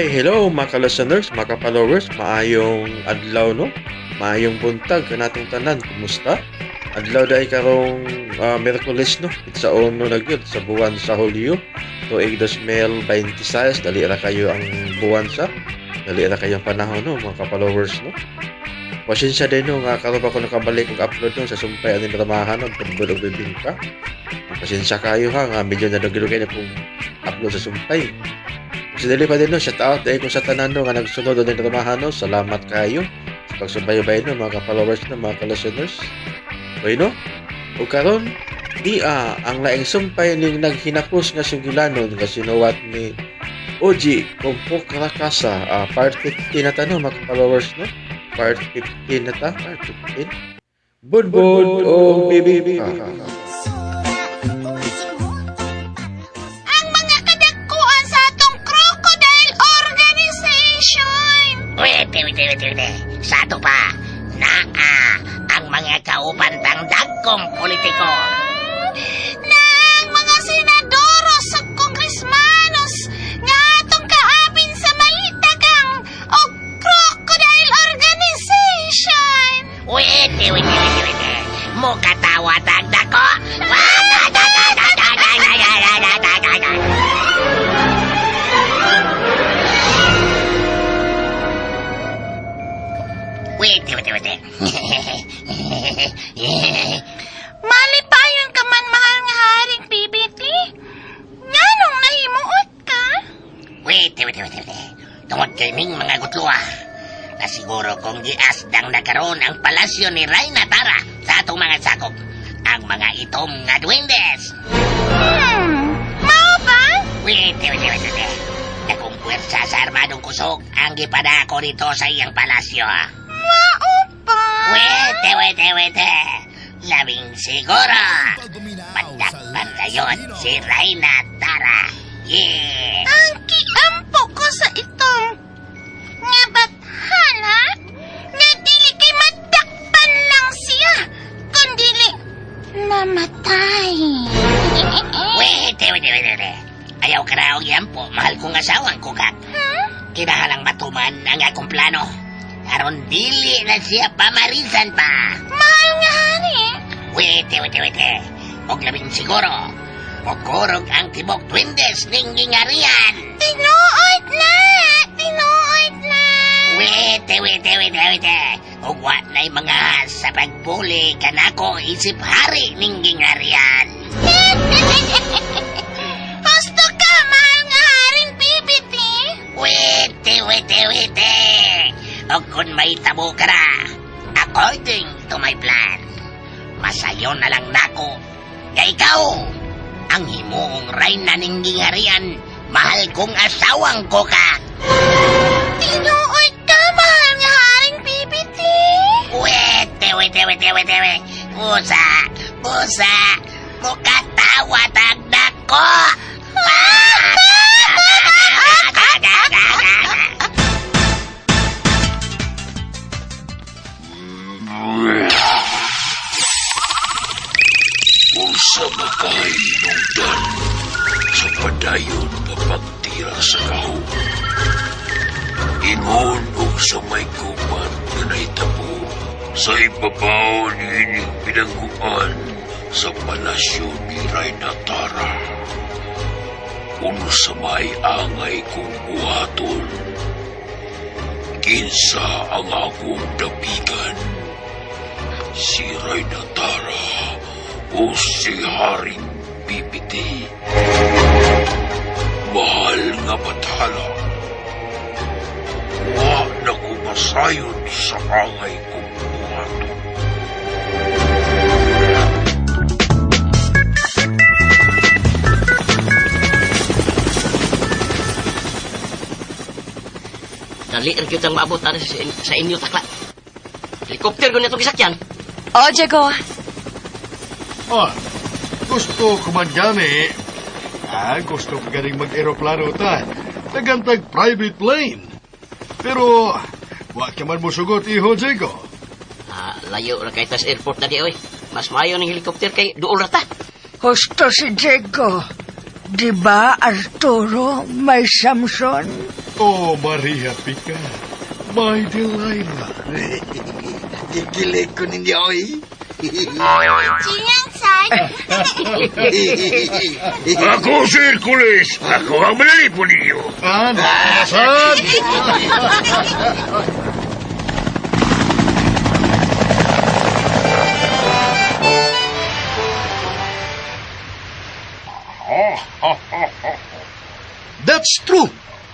Ay, hello mga ka-listeners, mga ka-followers, maayong adlaw no? Maayong buntag kanatong tanan, kumusta? Adlaw dai karong Miyerkules no, sa uno na gyud sa buwan sa Hulyo, tuig 2026, dali ra kayo ang buwan dali ra kayo ang panahon no, mga ka-followers no. Pasensya din no, nga karon pa ko nakabalik og upload no sa sumpay ani ramahan no, pagbulo og bibingka. Pasensya kayo ha, nga medyo nadugay na pong upload sa sumpay. Si dali pa din no, shout out dahil kung sa tanan no, nga nagsunod din ramahan no, salamat kayo sa pagsubaybay no, mga ka-followers no, mga ka-listeners. Okay no? O karon ang laing sumpay ning naghinapos nga sugilanon nga sinuwat ni Oji Kumpok Karakasa, part 15 na ta no, mga ka-followers no? Part 15 na ta, part 15. Budbud o bibika. Ang mga kadagkuan sa atong crocodile organization. Wait. Sa ato pa, ang mga kauban tang dagkong politiko. Na ang mga senadoro sa kongresmanos nga atong kaapin sa maitagang o crocodile organization. Wait. Mo katawa tang dako. Wait. Malipayon ka man, mahal nga haring PBT. Nganong nahimuot ka? Wait. Tungod kay ning mga gutluwa. Na siguro kung giasdang nagkaroon ang palasyo ni Reyna Tara sa atong mga sakop. Ang mga itom nga duwendes. Mao ba? Wait. Akong puwersa sa armadong kusog ang gipadako dito sa iyang palasyo. Mao ba? Wait. Labing siguro. Matakpan rayon si Reyna Tara. Yeah. Ang kiampo ko sa itong nga bathala nga dili kay madakpan lang siya kundili mamatay. Wait. Ayaw ka raw yan po, mahal kong asawang kukat. Kinahalang matuman ang akong plano. Aron dili na siya pamarisan pa. Mahal nga hari. Wait. Og labing siguro, magkurog ang tibok twindes ning gingarian. Tinuod na. Wait. Og wa na'y mga sa pagpuli kanako isip hari ning gingarian. Gusto ka, mahal nga haring PBT? Wait. Og kung may tabo ka na, according to my plan, masayo na lang nako. Kay ikaw, ang himuong Reyna ning gingarian, mahal kong asawang ko ka. Tinuod ka, mahal nga haring PBT? Wait. Busa, mukatawa tagdak ko. Usa makahinungdan sa padayon nga pagtira sa kahon. Ingon og sa may kuman nga nahitabo sa ibabaw ni ining pinangguan sa palasyo ni Reyna Tara. Uno sa may angay kong buhaton. Kinsa ang akong dapigan. Si Reyna Tara o si Haring PBT. Mahal nga bathala. Wa na kumasayon sa angay kong buhaton. Dali rin kitang maabot na sa inyo takla. Helikopter ko na itong isakyan. O, Diego. Gusto kumandami. Gusto ko galing mag-aeroplano ta. Nagantag private plane. Pero, wa ka man mo sugot, iho, Diego. Layo na kay tas airport na di, oy. Mas maayo ng helikopter kay duol rata. Gusto si Diego. Di ba, Arturo, may Samson? Oh, Maria Pica. My Delilah. Kikilig ko ninyo, oy. Siyang sad. Ako si Hercules. Ako ang malalipo ninyo. Ano? Saan? That's true.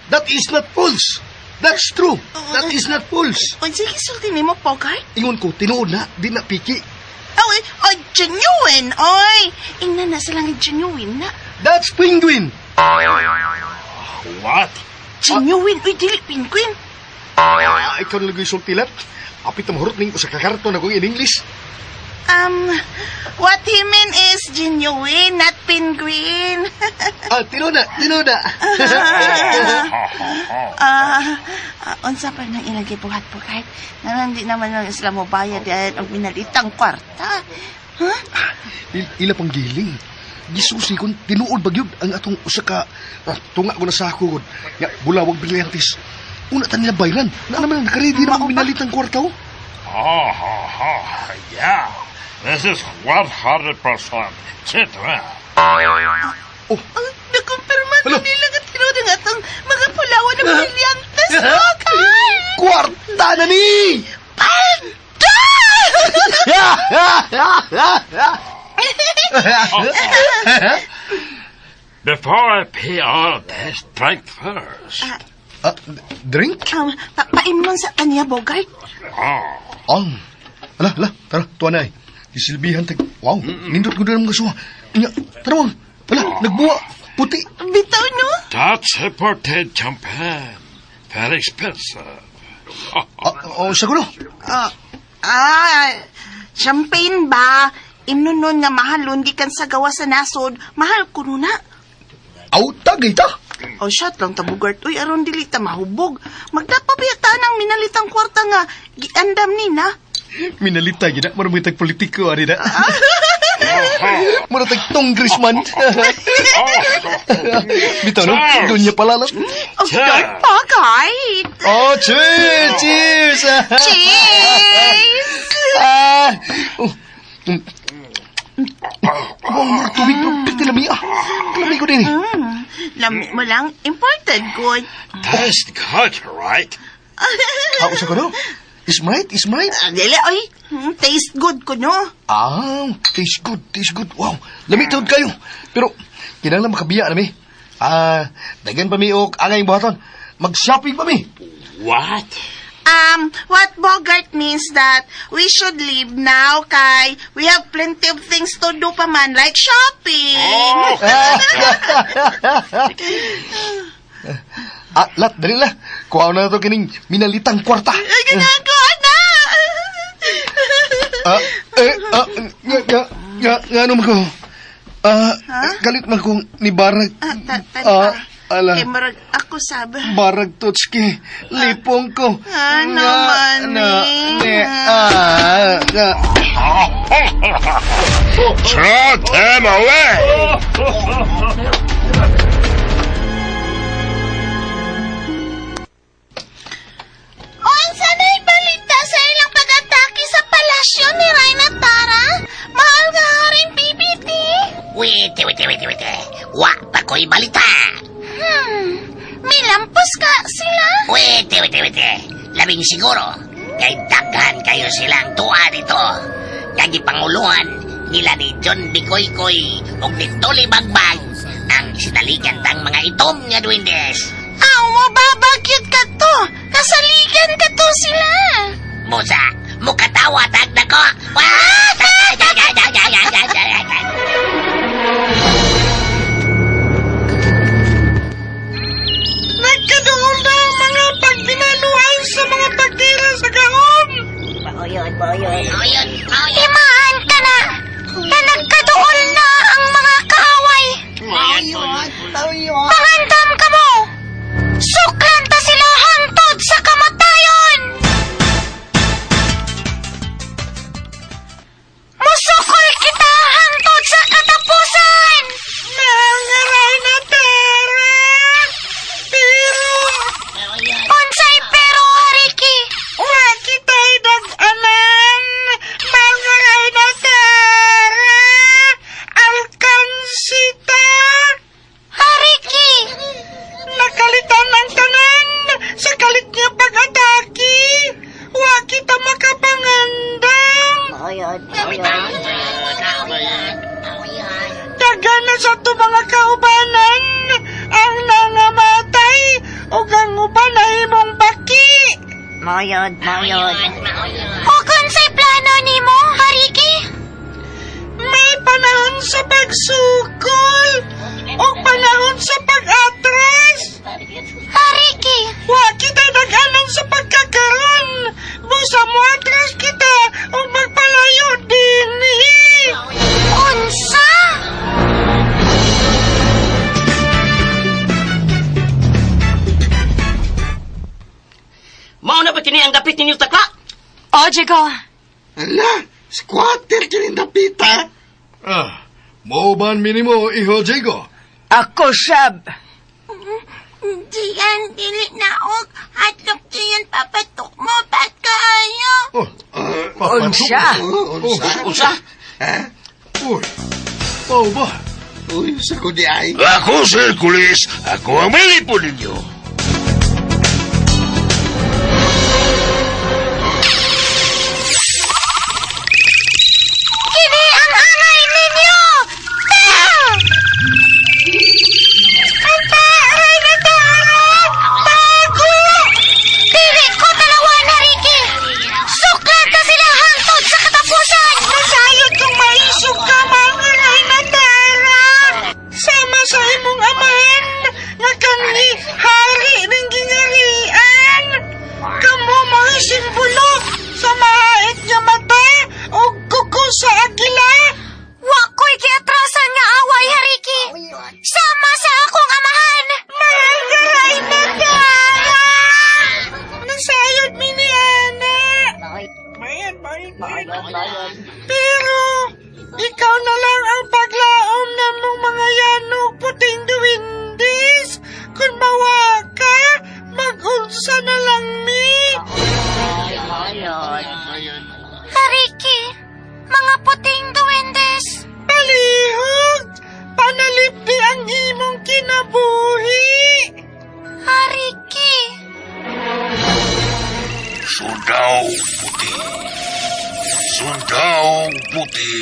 That is not false. That's true. That is not false. O, sige, sulti ni mo, Bogart. Ingon ko, tinuod na, di na piki. Oy, genuine, oy. Ingnan na silang genuine na. That's penguin. What? Genuine, uy, dili, penguin. Ikaw na lagay sultilat. Apit na mahurot ning sa kakarton na kong in English. What he mean is genuine, not penguin. Tinuod na, tinuod na. Unsa pa nang ilagay buhat-buhat? Nanandi naman lang sila mo bayad yan ang binalitang kwarta. Huh? Ila pang giling. Gisusi kon tinuod bagyod ang atong usa ka tunga ko na sa ako. Ya, bulawag brilyantes. Una ta nila bayran. Na naman nakaredy na ang binalitang kwarta oh. Yeah. This is 100% Chitra. Oh, Nakumpirma ko Hala. nila nga tinuod ang atong mga pulawan na brilyantes. Okay. kwarta na ni! Palda! Before I pay all this, drink first. Drink? Paimnon sa kanya, Bogart. Ang. Ala, tara, tuwa na eh. Isilbihan tag. Wow, nindot ko na ng kasuha. Inya, tara wang. Ala, nagbuwa. Puti. Bitaw, no? That's imported champagne. Very expensive. Sa kuno. Champagne ba? Imnon nun nga mahal, di kan sa gawa sa nasod. Mahal ko na. Tagay ta. O, shot lang ta, Bogart. Uy, aron dili ta mahubog. Magdapabiyata ng minalitang kwarta nga. Giandam ni na. Minalita gina, marami tag politiko, ari na. Marami tag congressman. Bitaw no, doon niya palalas. Of course, Bogart. Oh, cheers! Cheers! Cheers! Tubig mo, piti lami ah. Lami ko din eh. Lami mo lang, important good. That's good, right? Sa kuno. Is right? Dili, oy. Taste good ko, no? Taste good. Wow, lami taod kayo. Pero, kinahanglan makabiya na mi. Dagan pa mi o angay buhaton. Mag-shopping pa mi. What? What Bogart means that we should leave now, kay we have plenty of things to do pa man, like shopping. Lat, dali na. Kuha na to kining minalitang kwarta. Ay, ginagawa na! Nga naman ko. Galit man kong ni Barag. Ala. Eh, marag ako sabi. Barag Totski. Lipong ko. Naman Throw them away! Unsa na'y balita sa ilang pag-atake sa palasyo ni Reyna Tara? Mahal nga haring PBT? Wait. Wa pa ko'y balita. May lampos ka sila? Wait. Labing siguro. Kay daghan kayo silang tuwa dito. Kagi panguluhan nila ni John Bikoy-Koy o ni Toli Bagbag ang sinaligan tang mga itom nga duwendes. Aw, mababagyot ka to. Kasaligan ka to sila. Musa, mukatawa tag na ko. Nagkadoon na ang mga pagdinaluan sa mga pagtira sa kahon. Oyod. Imaan ka na. Na nagkadoon na ang mga kaaway. Pangandam ka mo. Suklan ta sila hantod sa kamatayon. Musukol kita hantod sa katapusan. Nangaray na pera. Pero O konsay plano nimo, Hariki? May panahon sa pagsukol o panahon sa pag-atras. Hariki, Wa kita nag-anon sa pagkakaroon. Busa mo atras kita o magpalayo din. unsa? Mao na ba kini ang dapit ninyo takla? O, Jigo. Ala, squatter dyan napita. Mauban minimo, iho Jago. Ako, Sab. Diyan, dili na og. Hatlop diyan papatok mo, ba't kayo? Unsa? Unsa? Uy, pao ba? Uy, sa ko di ay. Ako, Sir Kulis. Ako ang malipon ninyo. Kini ang angay ninyo! Dili ko talawan, Hariki! Suklat na sila hangtod sa katapusan! Masayod kung maisog ka, mga Rainatara. Sama sa imong amahan nga kani hari ng gingarian. Kamu mga simbolo sa mahait nga mata o kuko sa agila. Wa ko'y kiatrasan nga away, Hariki! Sama sa akong amahan! Mga Rainatara! Nasayod mi ni Ana. Bayan. Pero, ikaw na lang ang paglaom na mong mga yanog puting duwindis. Kung mawa ka, mag-unsa na lang mi. Hariki, mga puting duwendes! Palihog, panalipdi ang imong kinabuhi. Hariki! Sundaw puti. Sundaw puti.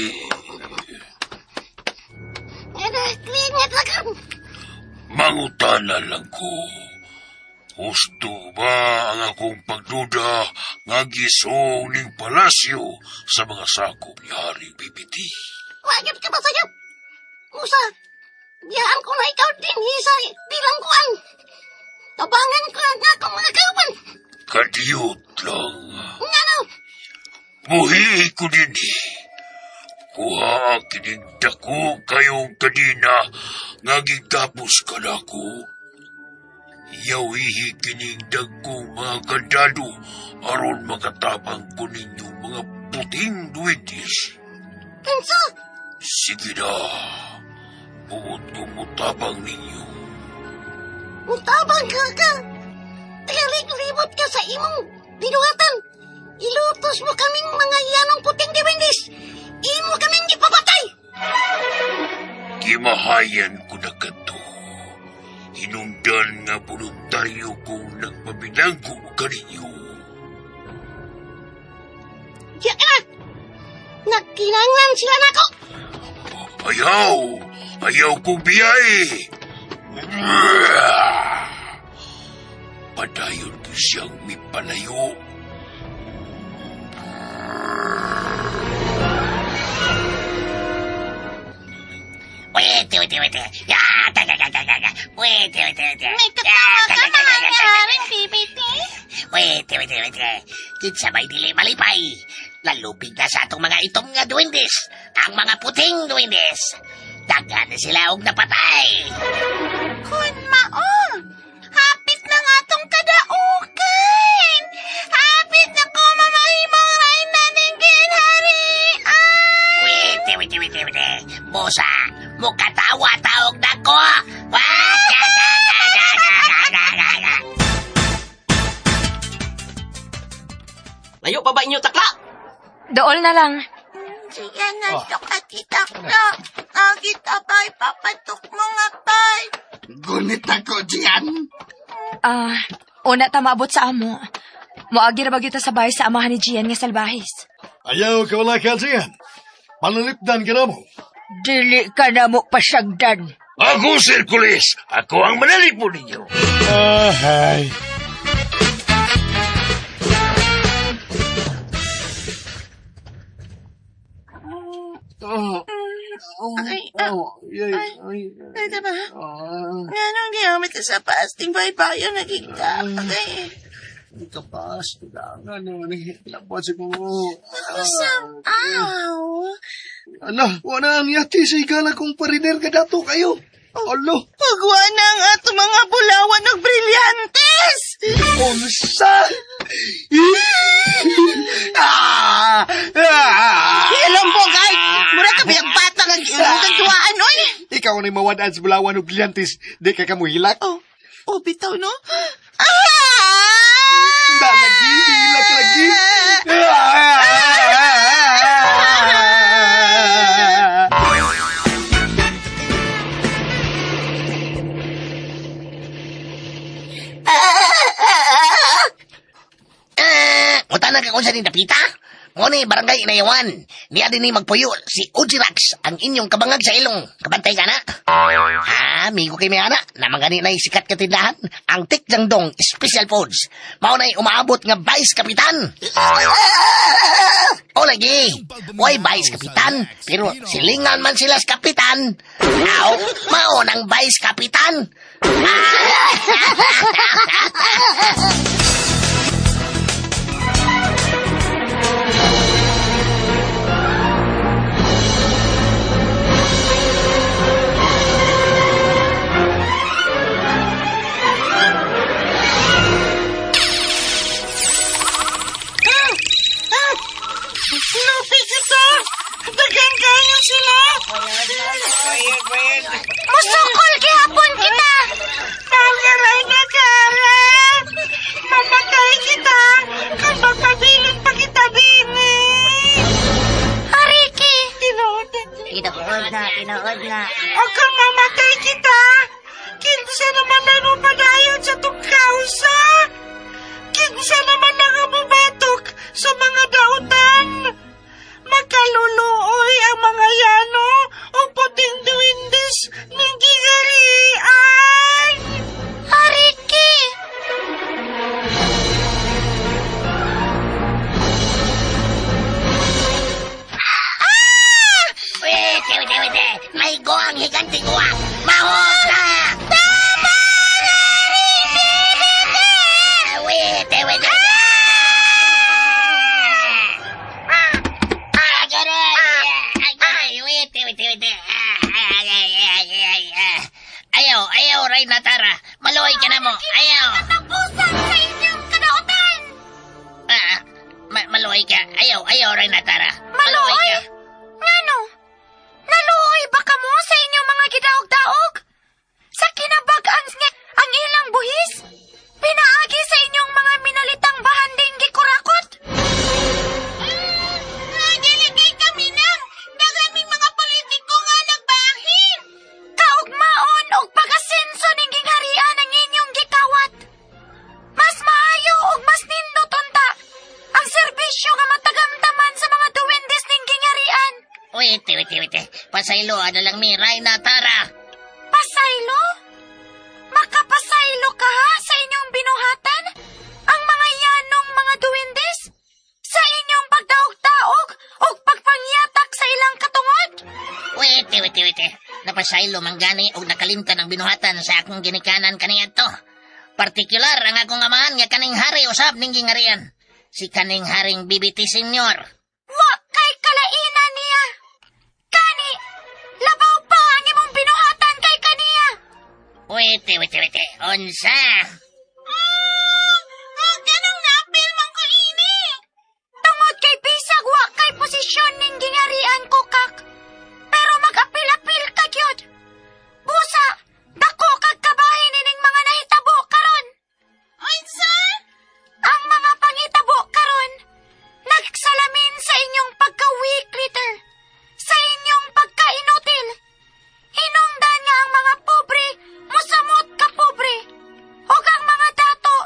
Mangutana lang ko. Gusto ba ang akong pagduda nga gisong ning palasyo sa mga sakop ni Haring Pipiti? Wagip ka ba sa'yo? Musa, biyaan ko na ikaw din sa bilangguan. Tabangan ko nga akong mga kauban. Kadiyot lang. Nga na, Muhi ko din Kuha kining dako kayong kadina nga gigapos ka nako. Yawihi kining dagkong mga kandado aron makatabang ko ninyo mga puting duwidis. kansa, Sige na, buot ko mutabang ninyo. mutabang ka. Tiyalig-libot ka sa imong binuhatan. Ilutos mo kaming mga yanong puting dibindis. Imo kaming ipapatay. Kimahayan ko na kato. Hinungdan nga voluntaryo kong nagpabinanggo kaninyo. Diyan ka na. Nagkinanglan sila nako. Ayaw kong biyahe. Padayon ko siyang mipalayo. Wait. Ya, Wait. May katawa ka mga haring bibiti. Wait. Kinsa may dili malipay. Lalupig na sa atong mga itong nga duwindis. Ang mga puting duwindis. Dagan na sila og napatay. Kun maong. Hapit na nga tong kadaugan. Hapit na ko mamahimong ray na ning ginharian. Wait. Bosa, mukatawa taog na ko. Layo pa ba inyo takla? Dool na lang. Sige na, kita ko. Kita ba'y papatok mo nga ba'y? Gunit ako diyan. Una ta maabot sa amo. Moagi ra ba kita sa bahay sa amahan ni Gian nga salbahis. Ayaw ka wala ka diyan. Panalipdan ka na mo. Dili ka na mo pasyagdan. Ako, Sir Kulis. Ako ang manalipon ninyo. Ahay. Ay, diba? Nga nang giyamit ka sa pasting baybayo naging kakay. Kapas, kailangan naman eh. Lapot siguro. Aw. Ala, wala ang yati sa igala kong pariner ka dato kayo. Alo, Pagwa na ang ato mga bulawan ng brilyantes! unsa? Alam po, guys! Mura ka biyang batang ang tuwaan, oy! Ikaw na mawadaan sa bulawan ng brilyantes. Di ka kamuhilak. Oh, bitaw, no? Da lagi, hilak lagi. Utana ka kung sa nindapita? Mo ni barangay inayawan. Niya din ni magpuyo si Ujirax, ang inyong kabangag sa ilong. Kabantay ka na? Ha, amigo kay Mayana, naman gani na sikat ka tindahan. Ang Tikjangdong Special Foods. Mao na'y umaabot nga Vice Kapitan. O lagi, way Vice Kapitan, pero silingan man sila sa Kapitan. Aw, mao ng Vice Kapitan. Lupi kita! Dagan kayo sila! Musukol gihapon kita! Pagaray na kara! Mamatay kita! Kung magpabilin pa kita bini! Hariki! Tinood na. O kung mamatay kita, kinsa naman na padayon sa tugkausa? Kinsa naman na bubatok sa mga dautan? Makaluluoy ang mga yano o puting duwindis ng gigarian. Hariki! Wait. May goang higanting uwak. Mahog na! Tama! Wait. Ayaw, Ray Natara. Maluhay ka na mo. Ayaw. Tapusan sa inyong kadautan! Maluhay ka. Ayaw, Ray Natara. Maluoy? Ngano? Naluoy ba ka mo sa inyong mga gidaog-daog? Sa kinabag-ang ang ilang buhis? Pinaagi sa inyong mga minalitang bahanding gikurakot? Nagiligay kami nang dagaming mga politiko nga nagbahin. Kaugmaon og pag-asenso ning gingharian ang inyong gikawat. Mas maayo og mas nindot unta ang serbisyo nga matagamtaman sa mga duwendes ning gingharian. Wait. Pasaylo, lang mi, Ray Natara. Pasaylo? Makapasaylo ka ha sa inyong binuhatan? Ang mga yanong mga duwendes? Sa inyong pagdaog-daog o pagpangyatak sa ilang katungod? Wait. Napasaylo manggani og nakalimtan ang binuhatan sa akong ginikanan kaniya to. Partikular ang akong amahan nga kaning hari usab ning gingarian. Si kaning haring BBT Senior. Wa kay kalainan niya. Kani, labaw pa ang imong binuhatan kay kaniya. Wait. Unsa? Ganong napil man ko ini. Tungod kay bisag wa kay posisyon ning gingarian ko kak. Pero mag-apil-apil ka gyud. Busa, dako kag kabahin ning mga nahitabo karon. Unsa? Ang mga pangitabo karon nagsalamin sa inyong pagka-weak leader, sa inyong pagka-inutil. Hinungdan nga ang mga pobre, musamot ka pobre. O ang mga dato,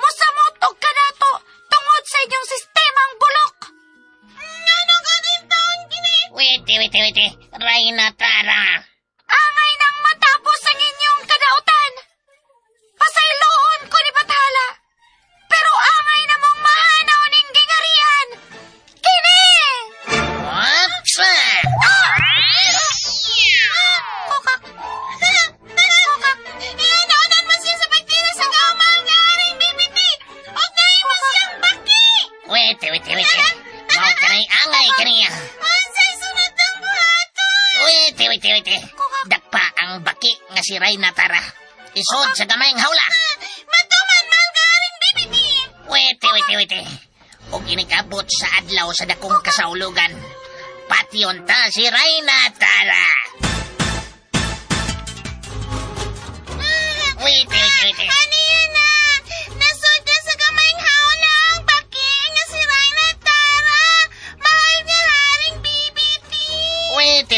musamot og kadato tungod sa inyong sistemang bulok. Ano ganin taon kini? Wait. Ray Natara. Angay nang matapos ang inyong kadautan. Pasayloon ko ni Bathala. Pero angay na mong mahanaw ning gingarian. Kini! What's Wait. Mau kanay angay kaniya. Unsay sunod ang buhato? Wait. Dakpa ang baki nga si Reyna Tara. Isod sa gamayng hawla. Matuman man ka ring bibiti. Wait. O ginikabot sa adlaw sa dakong kasaulugan. Patyon ta si Reyna Tara. Wait. Ano yun na? Nasud na sa gamayng hawla ang baki nga si Reyna Tara. Mahal nga haring bibiti. Wait.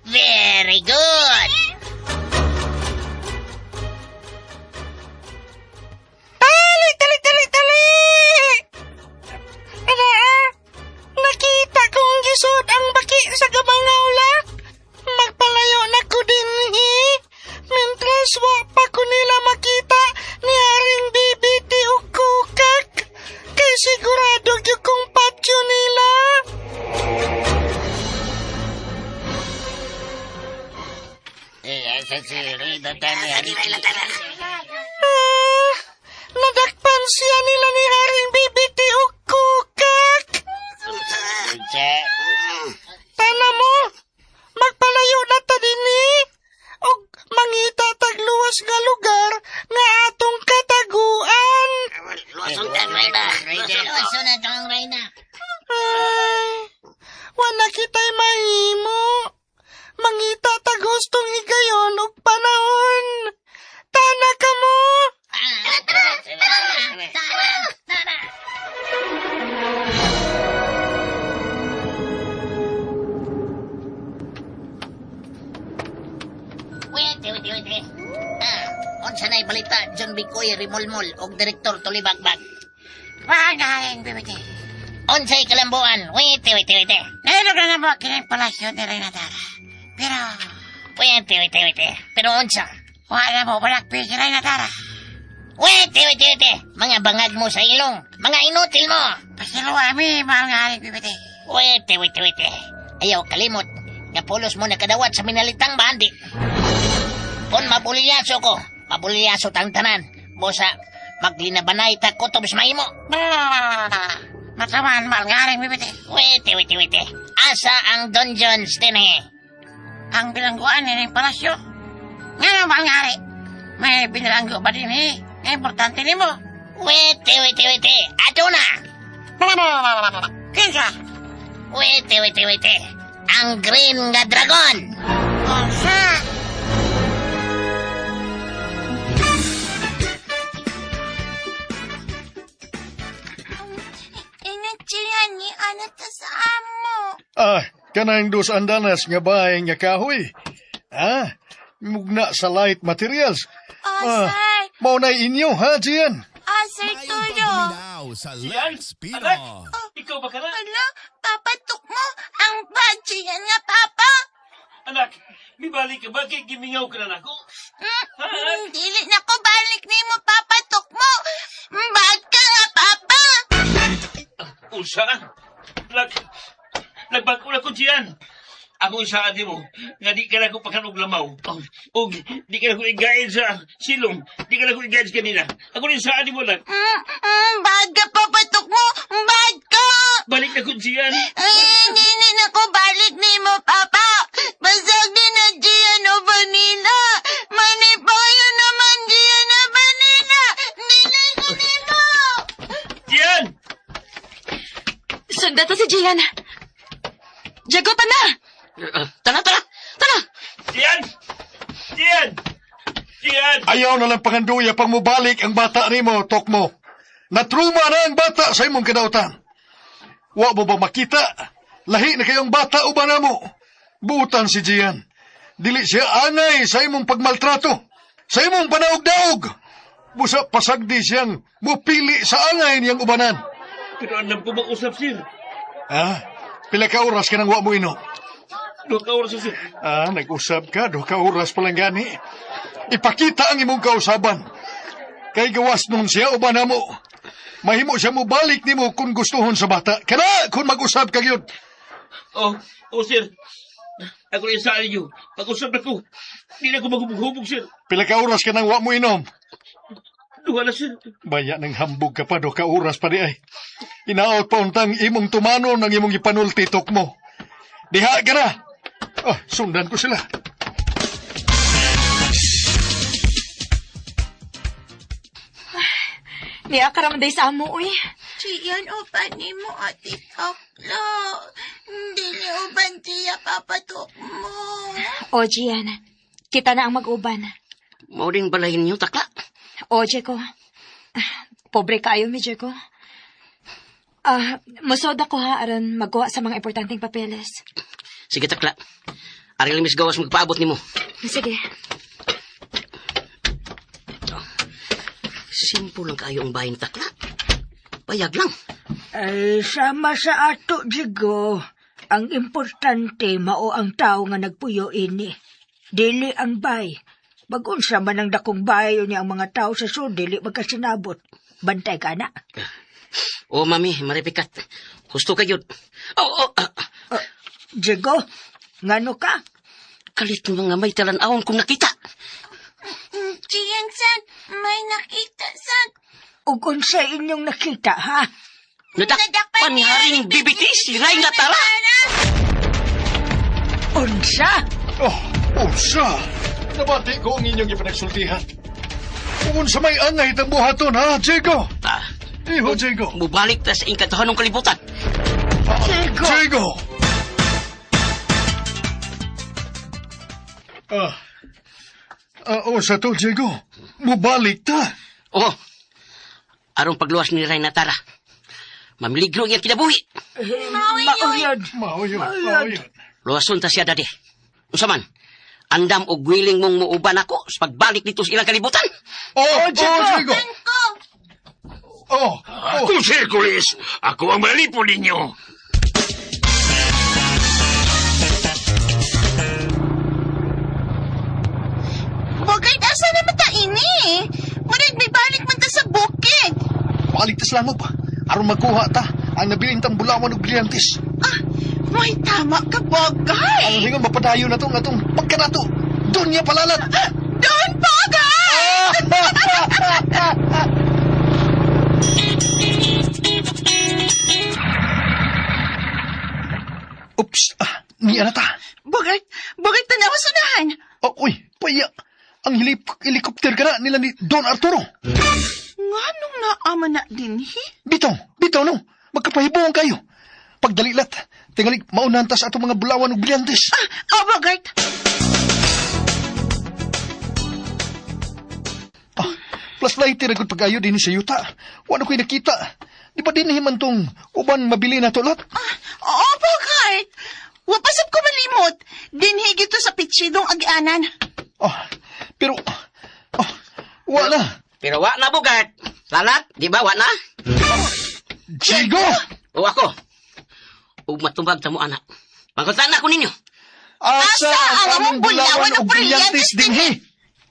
Very good. Dali! Ano nakita kong gisod ang baki sa gamangawla. Magpalayo na ko din Mintras wa pa ko nila makita ni Haring Bibiti o Kukak. Kay sigurado yung kong patyo nila. Sa si Reyna Tara. Nadakpan siya nila ni Haring Bibiti o Kukak. Tana mo, magpalayo na ta dinhi. Og mangita tagluwas nga lugar nga atong kataguan. Luwason na kang Reyna. Ay, wala kita'y mahimo. Mangita ta gustong higayon og panahon. Tana ka mo. Tara. Wait. Unsa na'y balita, John Bicoy Rimolmol og Direktor Tulibagbag. Magaling, Bibiti. Unsay kalambuan. Wait. Nahilog na mo kining palasyo ni Reyna Tara. Pero, Wait. Pero unsa? wala mo balakpi si Reyna Tara. Wait. Mga bangag mo sa ilong. Mga inutil mo. Pasiluami, magaling, Bibiti. Wait. Ayaw kalimot. Nga pulos mo nakadawat sa minalitang bandi. Kung mapulyaso ko, mapulyaso tang tanan. Bosa, maglinabanay ta kutob sa mahimo. Mataman, magaling, Bibiti. Wait. Asa ang dungeons din Ang bilangguan ni ng palasyo. Nga mangyari. May binilanggo ba din importante ni mo. Wait. Ato na. Kinsa? Wait. Ang green nga dragon. Konsa? Inatsiyan ni anak ta sa amo. Kanang dos andanas nga bahay nga kahoy. Mugna sa light materials. Asay. Maunay inyo, ha, Jian? Asay tuyo. Sa Lex Pino. Ikaw ba ka na? Hala, papatok mo ang badjian nga papa. Anak, may balik ka ba? Kaya gimingaw ka na ako? Dili na ko balik ni mo papatok mo. Bad ka nga papa. Unsa? Nagbag ko na ko diyan. Ako isaan di mo, nga di ka na ko pakanog lamaw. O di ka na ko igayin sa silong. Di ka na ko igayin sa kanina. Ako rin saan di mo lang. Bad ka papatok mo. Bad ka. Balik na ko diyan. Dili na ko balik ni mo papa. Basag din na diyan o vanila. Manipayo naman diyan na vanila. Dili ko nito. Diyan! Sunda to si Gian. Jagutan na! Tara! Diyan! Ayaw na lang panganduya pang mubalik ang bata nimo, Tokmo. Natruma na ang bata sa imong kadautan. Wa mo ba makita? Lahi na kayong bata uban na mo. Buutan si Jian. Dili siya angay sa imong pagmaltrato. Sa imong panaog-daog. Busa pasagdi siyang mupili sa angay niyang ubanan. Pero alam ko mag-usap sir. Pila ka oras ka nang wa mo ino? 2 oras sir. Nag-usap ka, 2 ka oras palang gani. Ipakita ang imong kausaban. Kay gawas nun siya uban na mo. Mahimo siya mo balik nimo kung gustuhon sa bata. Kana kung mag-usap ka gyud. Oh, sir. Ako rin saan niyo. Pag-usap na ko. Hindi na ko maghubog-hubog sir. Pila ka oras ka nang wa mo inom? Duha na sir. Baya ng hambog ka pa do ka oras pa di ay. Inaot pa untang imong tumanon ang imong ipanultitok mo. Diha ka na. Oh, sundan ko sila. Niya ka raman day sa amo, uy. Diyan uban ni mo, Ate Takla. Dili uban siya papatok mo. O, Gian, kita na ang mag-uban. Mao din balahin niyo, takla. O, Jeko. Pobre kayo, mi Jeko. Musod ako ha, aron magkuha sa mga importanteng papeles. Sige, takla. Ari limis gawas magpaabot nimo. Sige. Simple lang kayo ang bahin, takla. Payag lang. Ay, sama sa ato, Jigo. Ang importante, mao ang tao nga nagpuyo ini. Dili ang bay. Bagun sa man ang dakong bayo niya ang mga tao sa sud, dili magkasinabot. Bantay ka na. O, mami, maripikat. Gusto kayo. Jigo, ngano ka? Kalit ng mga may talanawon kung nakita. Diyan, San. May nakita, San. Ug unsa inyong nakita, ha? Nadakpan ni Haring BBT si Ray Natara. Unsa? Oh, unsa? Nabati ko ang inyong ipanagsultihan. Kung sa may angay itang buhaton, ha, Diego? Iho, Diego. Mubalik ta sa inkatahan ng kalibutan. Diego! Sa to, Diego. Mubalik ta. Oo. Arong pagluwas ni Ray Natara. Mamiligro iyang kinabuhi. Mauyod. Mao yun. Luwason ta siya, dadi. Unsa man, andam og willing mong muuban ako sa pagbalik dito sa ilang kalibutan. Diego. Ako, Sir Kulis. Ako ang malipon ninyo. Bogart, asa naman ta ini? Murag may balik man ta sa bukid. Balik ta sa langop. Aron magkuha ta ang nabiling tang bulawan og brilyantis. May tama ka, Bogart. Ang hingon mapadayo na to nga tong pagkanato. Doon niya palalat. Doon, Bogart! Oops, niya na ta. Bogart, tanawa sunahan. Uy, paya. Ang helicopter ka na nila ni Don Arturo. Nganong naama na din, Bitaw no. Magkapahibuan kayo. Pagdalilat, tingali maunahan ta sa atong mga bulawan og brilyantis. Bogart. Plus flight ragod pag-ayo din sa yuta. Wala ko'y nakita. Di ba din nahiman tong uban mabili na tulot? Bogart. Wapasap ko malimot. Dinhi gito sa pitsidong agianan. Pero, wala. Pero wa na, Bogart. Lalat, di ba wa na? Diego! O ako. Ug matumbag ta mo, anak. Pangkutan na ko ninyo. Asa ang among bulawan og brilyantis dinhi?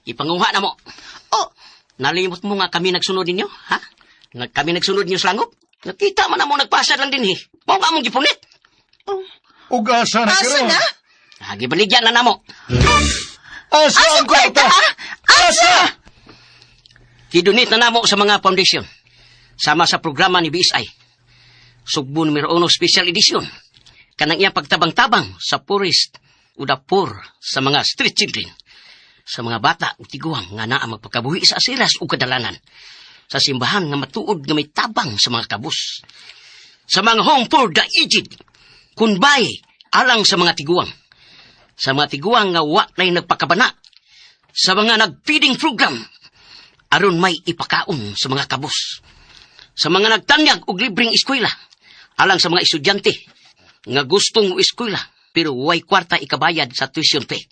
Ipanguha na mo. Nalimot mo nga kami nagsunod ninyo, ha? Kami nagsunod ninyo sa langop? Nakita man na mo nagpasad lang din, Mao nga mong gipunit. Ug asa na karon? Gibaligyan na namo. Asa ang kwarta? Asa? Kidunit na namo sa mga foundation. Sama sa programa ni BSI. Sugbo numero 1 special edition. Kanang iyang pagtabang-tabang sa poorest o the poor sa mga street children. Sa mga bata o tiguang nga naa magpakabuhi sa asiras o kadalanan. Sa simbahan nga matuod nga may tabang sa mga kabus. Sa mga home for the aged. Kunbay alang sa mga tiguang. Sa mga tiguang nga waklay nagpakabana. Sa mga nag-feeding program. Aron may ipakaon sa mga kabus. Sa mga nagtanyag og libreng eskwela. Alang sa mga estudyante nga gustong eskwela pero way kwarta ikabayad sa tuition fee.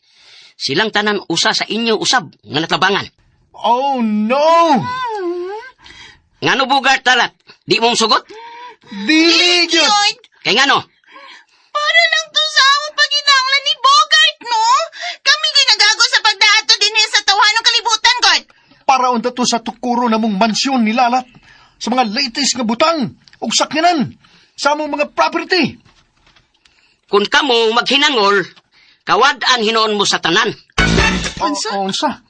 Silang tanan usa sa inyo usab nga natabangan. Oh no! Ngano, Bogart, talat? Di mong sugot? Dili gyud. Kay ngano? Para lang to sa akong paginanglan ni Bogart, no? Kami ginagago sa pagdaato din sa tawhanong kalibutan, God. Para unta to sa tukuro na mong mansyon ni Lalat. Sa mga latest nga butang ug sakyanan sa among mga property. Kung kamo maghinangol, kawad-an hinoon mo sa tanan. Unsa?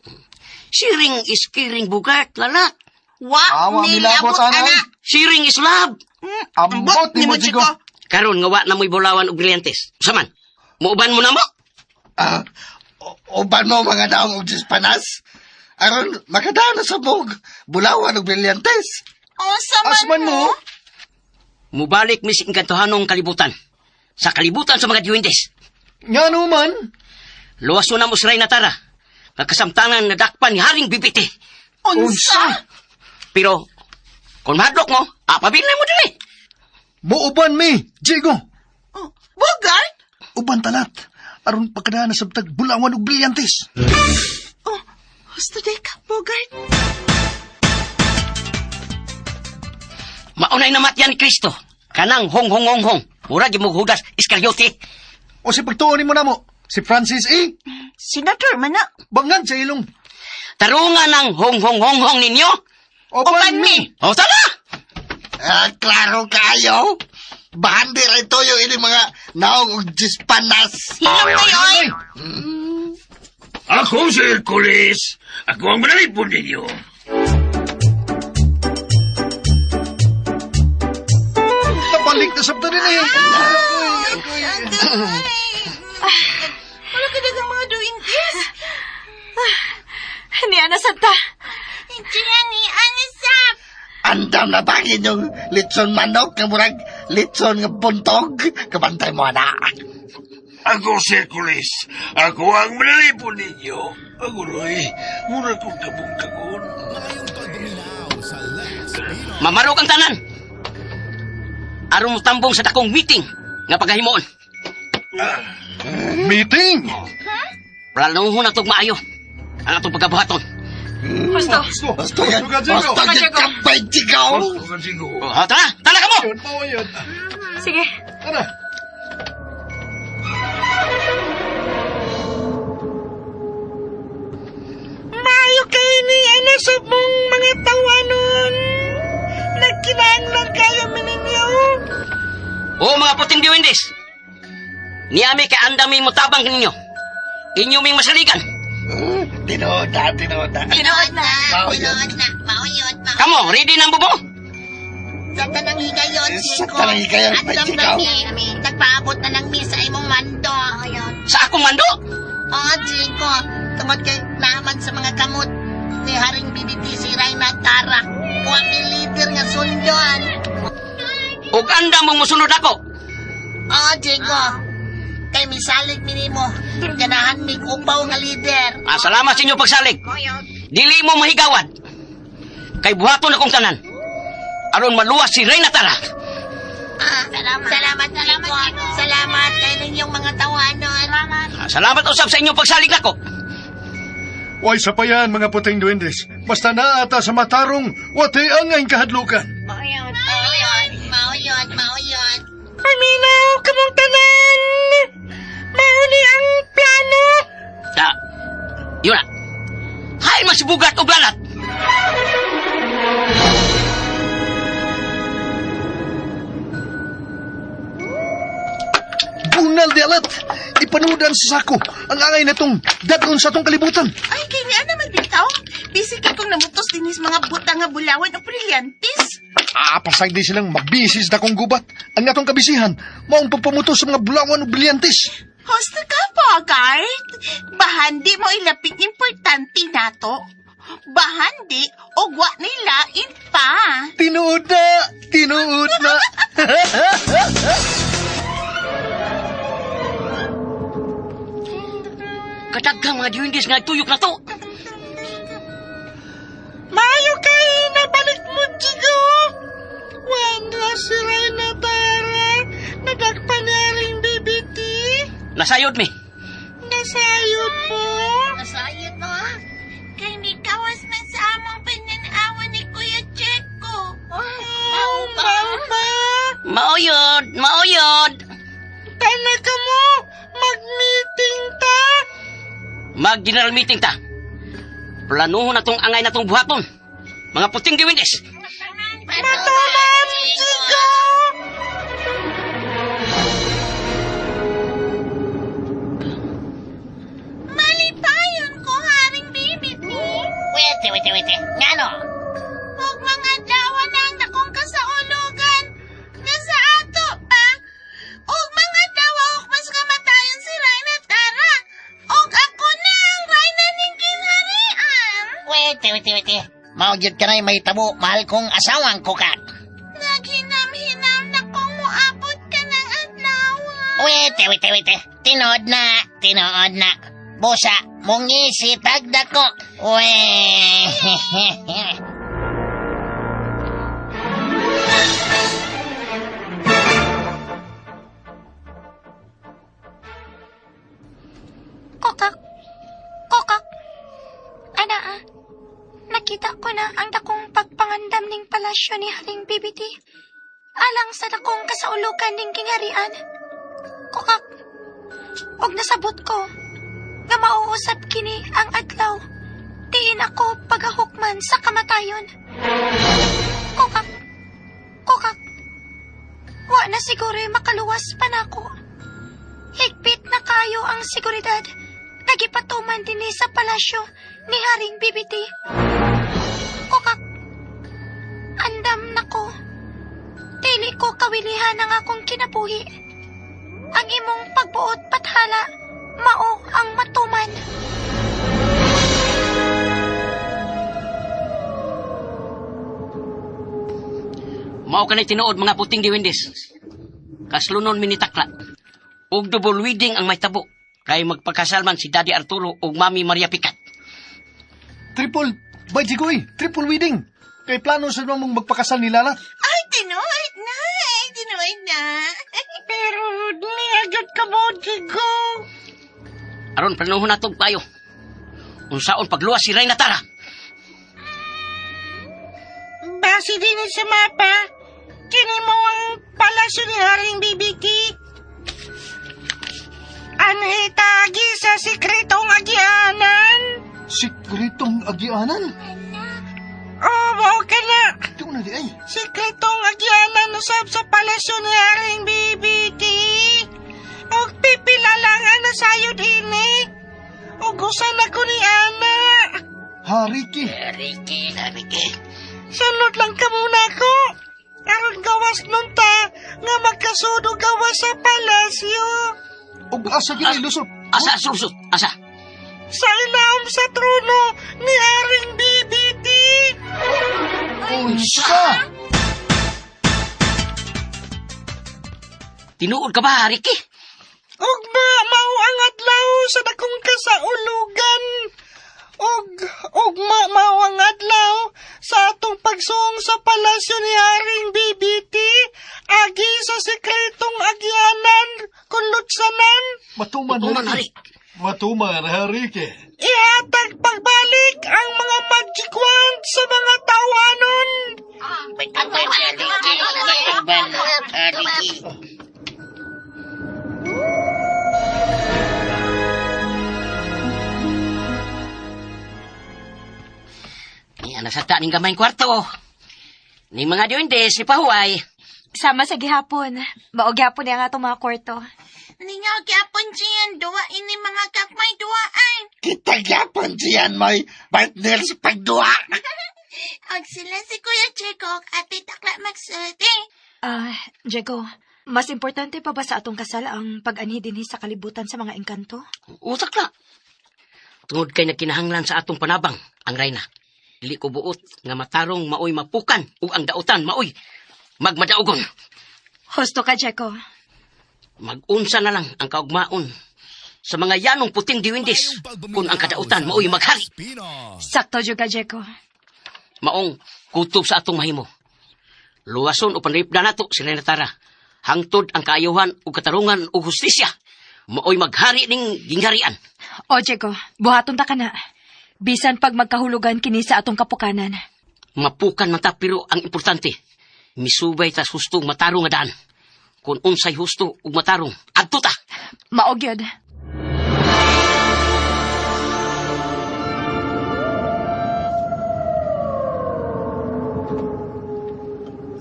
Siring is kiring, Bogart, lalat. Awa, milabot, ana. Siring islab. Ambot ni mo, Chico. Karon nga wa na mo'y bulawan og brilyantes. Saman, muuban mo na mo? Uban mo mga daong og panas. Aron, makadaon na sa bug. Bulawan og brilyantes. Asman mo? Mubalik mi sa inkantuhanong kalibutan. Sa kalibutan sa mga diwindes. Nga naman. Luwas na mo sa Rey Natara. Nagkasamtangan na dakpan ni Haring Bibiti. Unsa? Pero, kung mahadlok mo, apabilin mo dili. Muuban mi, Diego. Bogart? Uban talat. Aron pagkadaan na sabtag bulawan og brilyantes. Gusto di ka, Bogart? Maunay na matyan ni Kristo. Kanang hong. Murag yung hudas Iscariote. O si pagtuon mo na mo, si Francis E. Senator man na. Bangag sa ilong. Tarungan ng hong ninyo. Oban mi. O tala! Klaro kayo. Bahandir ito yung ining mga naong og panas. Hilom kayo, oy. Ako si Hercules. Ako ang manalipon ninyo. Nabalik na sabta din eh. Wala ka dagang mga duwintis. Ni Ana Santa. Jenny, anisap! Andam na bangin yung litson manok nga murag litson nga buntog. Kabantay mo na. Ako si Hercules. Ako ang manalipon ninyo. Ako ro'y mura kong kabong-kagon. Ngayong pagminaw sa Lex Pino. Mamarog ang tanan. Aron mo tambong sa takong meeting nga paghahimoon. Meeting? Planuhon na itong maayo. Ang atong pagkabuhaton. Gusto. Basta yan kampay, Chico. O, tala ka mo! Sige. Ano? Maayo kayo ni ano sa mong mga tawanon. Nagkinahanglan kayo mininyo. O mga puting diwindis. Niyami kay andami mo tabang ninyo. Inyo ming masaligan. Tinood na. Tinood na. Mauyod. Kamo, ready na ang bubo? Sa tanang higayon, Sa tanang higayon, may chikaw. Nagpaabot na lang mi sa imong mando. Sa akong mando? Oo, Chico. Tungod kay naman sa mga kamot ni Haring BBT si Rey Natara. Huwag ni leader nga sundan. O ganda mong musunod ako. Oo, Chico. Kay misalig minimo. Ganahan mig upaw nga leader. Salamat sa inyo pagsalig. Dili mo mahigawad. Kay buhaton akong tanan. Aron maluwas si Rey Natara. Salamat, Chico. Salamat kay ninyong mga tawanon. Salamat usab sa inyong pagsalig nako. Way sa payan, mga puting duwendes. Basta naata sa matarong, wate ang ang kahadlukan. Mauyod. Paminaw ka mong tanan. Mauni ang plano. Yun na. Hay masibugat o blalat. Bunal di alat. Ipanudan sa sako ang angay na tong dadron sa tong kalibutan. Ay, kay niya naman bitaw. Bisig ka kung namutos din is mga butang nga bulawan o brilyantis. Pasag di silang magbisis na kong gubat. Ang atong kabisihan, maong pagpamutos sa mga bulawan o brilyantis. Hosta ka, Bogart. Bahandi mo ilapit importante nato. Bahandi o gwa nila pa. Tinuod na. Kadaghang mga diwindis nga tuyok na to. Mayo kay nabalik mo, Chico. Wala si Rey Natara. Nagagpanaring BBT. Nasayod mi. Nasayod mo. Nasayod mo, ha? Kay ni kawas man sa among pinanawa ni Kuya Checo. Mauyod. Tana ka mo. Mag-meeting ta. Mag-general meeting ta. Planuhon na tong angay na tong buhaton. Mga puting diwindis. Matalam, Chico. Malipayon ko, Haring BBT. Wait. Ngano? Maugyod ka na'y may tabo, mahal kong asawang kukak. Naghinam-hinam na kung muabot ka ng adlaw. Wait. Tinood na. Busa, mungi si tagdako. Kokak. Ana, nakita ko na ang dakong pagpangandam ning palasyo ni Haring BBT. Alang sa dakong kasaulukan ning kingharian. Kokak, og nasabot ko, nga mauusab kini ang adlaw. Diin ako pagahukman sa kamatayon. Kokak, wa na siguro makaluwas pa nako. Higpit na kayo ang seguridad. Nagipatuman din sa palasyo ni Haring BBT. Kokak, andam nako. Dili ko kawilihan ang akong kinabuhi. Ang imong pagbuot pathala, mao ang matuman. Mao ka na'y tinuod mga puting diwindis. Kaslunon minitakla. Ug double wedding ang may tabo. Kay magpakasalman si Daddy Arturo ug Mami Maria Picat. Triple wedding. Kay plano sa mong magpakasal ni Lala. Ay, tinuod na. Pero niagad ka mo, Jigo. Aron planuhon natong payo. Unsaon pagluwas si Reyna Tara. Base din sa mapa, kini mo ang palasyo ni Haring BBT. Anhitagi sa sikretong agyanan. Sikretong agyanan? Oh, mao ka na. Ito na di ay. Sikretong agyanan usab sa palasyo ni Haring BBT. Og pipilalangan na sayo ini. Og usan ako ni Ana. Hariki. Sunod lang ka muna ko. Aron gawas nun ta, nga magkasudo gawas sa palasyo. Og asa gini lusot. Asa susut. Asa. Sa ilaom sa trono ni Haring BBT. Unsa? Tinuod ka ba, Ricky? Og mao ang adlaw sa dakong kasaulugan. Og mao ang adlaw sa atong pagsong sa palasyo ni Haring BBT. Agi sa sikretong agyanan kunlutsanan. Matuman, Hari. Matuman, Hariki. Ihatag pagbalik ang mga magic wand sa mga tawanon. Nasata ning gamay kwarto. Ni mga diwindis, si Pahuay. Sama sa gihapon. Mao gihapon ang atong mga kwarto. Ningaw gyapon siyan duwa ini mga kakmay duwaan. Kita gyapon siyan may partner sa pagduwa. Og sila si Kuya Chikok at titakla magsulti. Diego, mas importante pa ba sa atong kasal ang pag-anhi dinhi sa kalibutan sa mga engkanto? Usak na. Tungod kay nakinahanglan sa atong panabang, ang Reyna. Dili ko buot nga matarong maoy mapukan ug ang dautan maoy magmadaugon. Husto ka, Diego. Mag-unsa na lang ang kaugmaon sa mga yanong puting diwindis kung ang kadautan maoy maghari. Sakto jud ka, Diego. Maong kutob sa atong mahimo. Luwason o panripda nato si Reyna Tara. Hangtod ang kaayuhan ug katarungan ug hustisya. Maoy maghari ning gingharian. O, Diego, buhaton ta ka na. Bisan pag magkahulugan kini sa atong kapukanan. Mapukan man ta pero ang importante, misubay ta hustong matarong nga daan. Kung unsay husto ug matarong, adto ta. Mao gyud.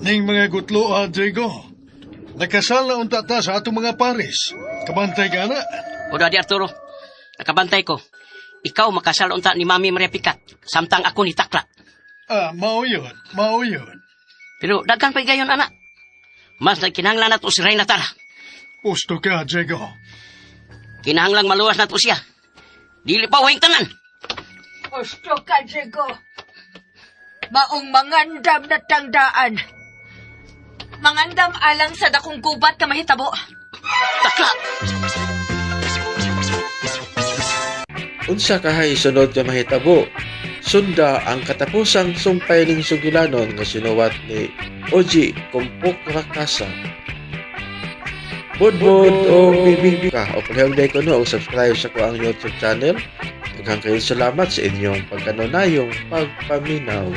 Ning mga gutlo, Diego. Nakasal na unta ta sa atong mga pares. Kabantay ka na. O Daddy Arturo, nakabantay ko. Ikaw makasal unta ni Mami Maria Picat, samtang ako ni Takla. Mao yun. Pero daghan pa gayon, anak. Mas nagkinahanglan nato si Reyna Tara. Gusto ka, Diego. Kinahanglang maluwas nato siya. Dili pa huwing tanan. Gusto ka, Diego. Maong mangandam na tangdaan. Mangandam alang sa dakong gubat ka mahitabo. Takla! Unsa kahay sunod nga mahitabo? Sunda ang katapusang sumpay ning sugilanon nga sinuwat ni Oji Kumpok Rakasa. Budbud o bibibi ka o palihog ko no o subscribe sa ko ang YouTube channel. Daghang kayo salamat sa inyong pagkanunayong pagpaminaw.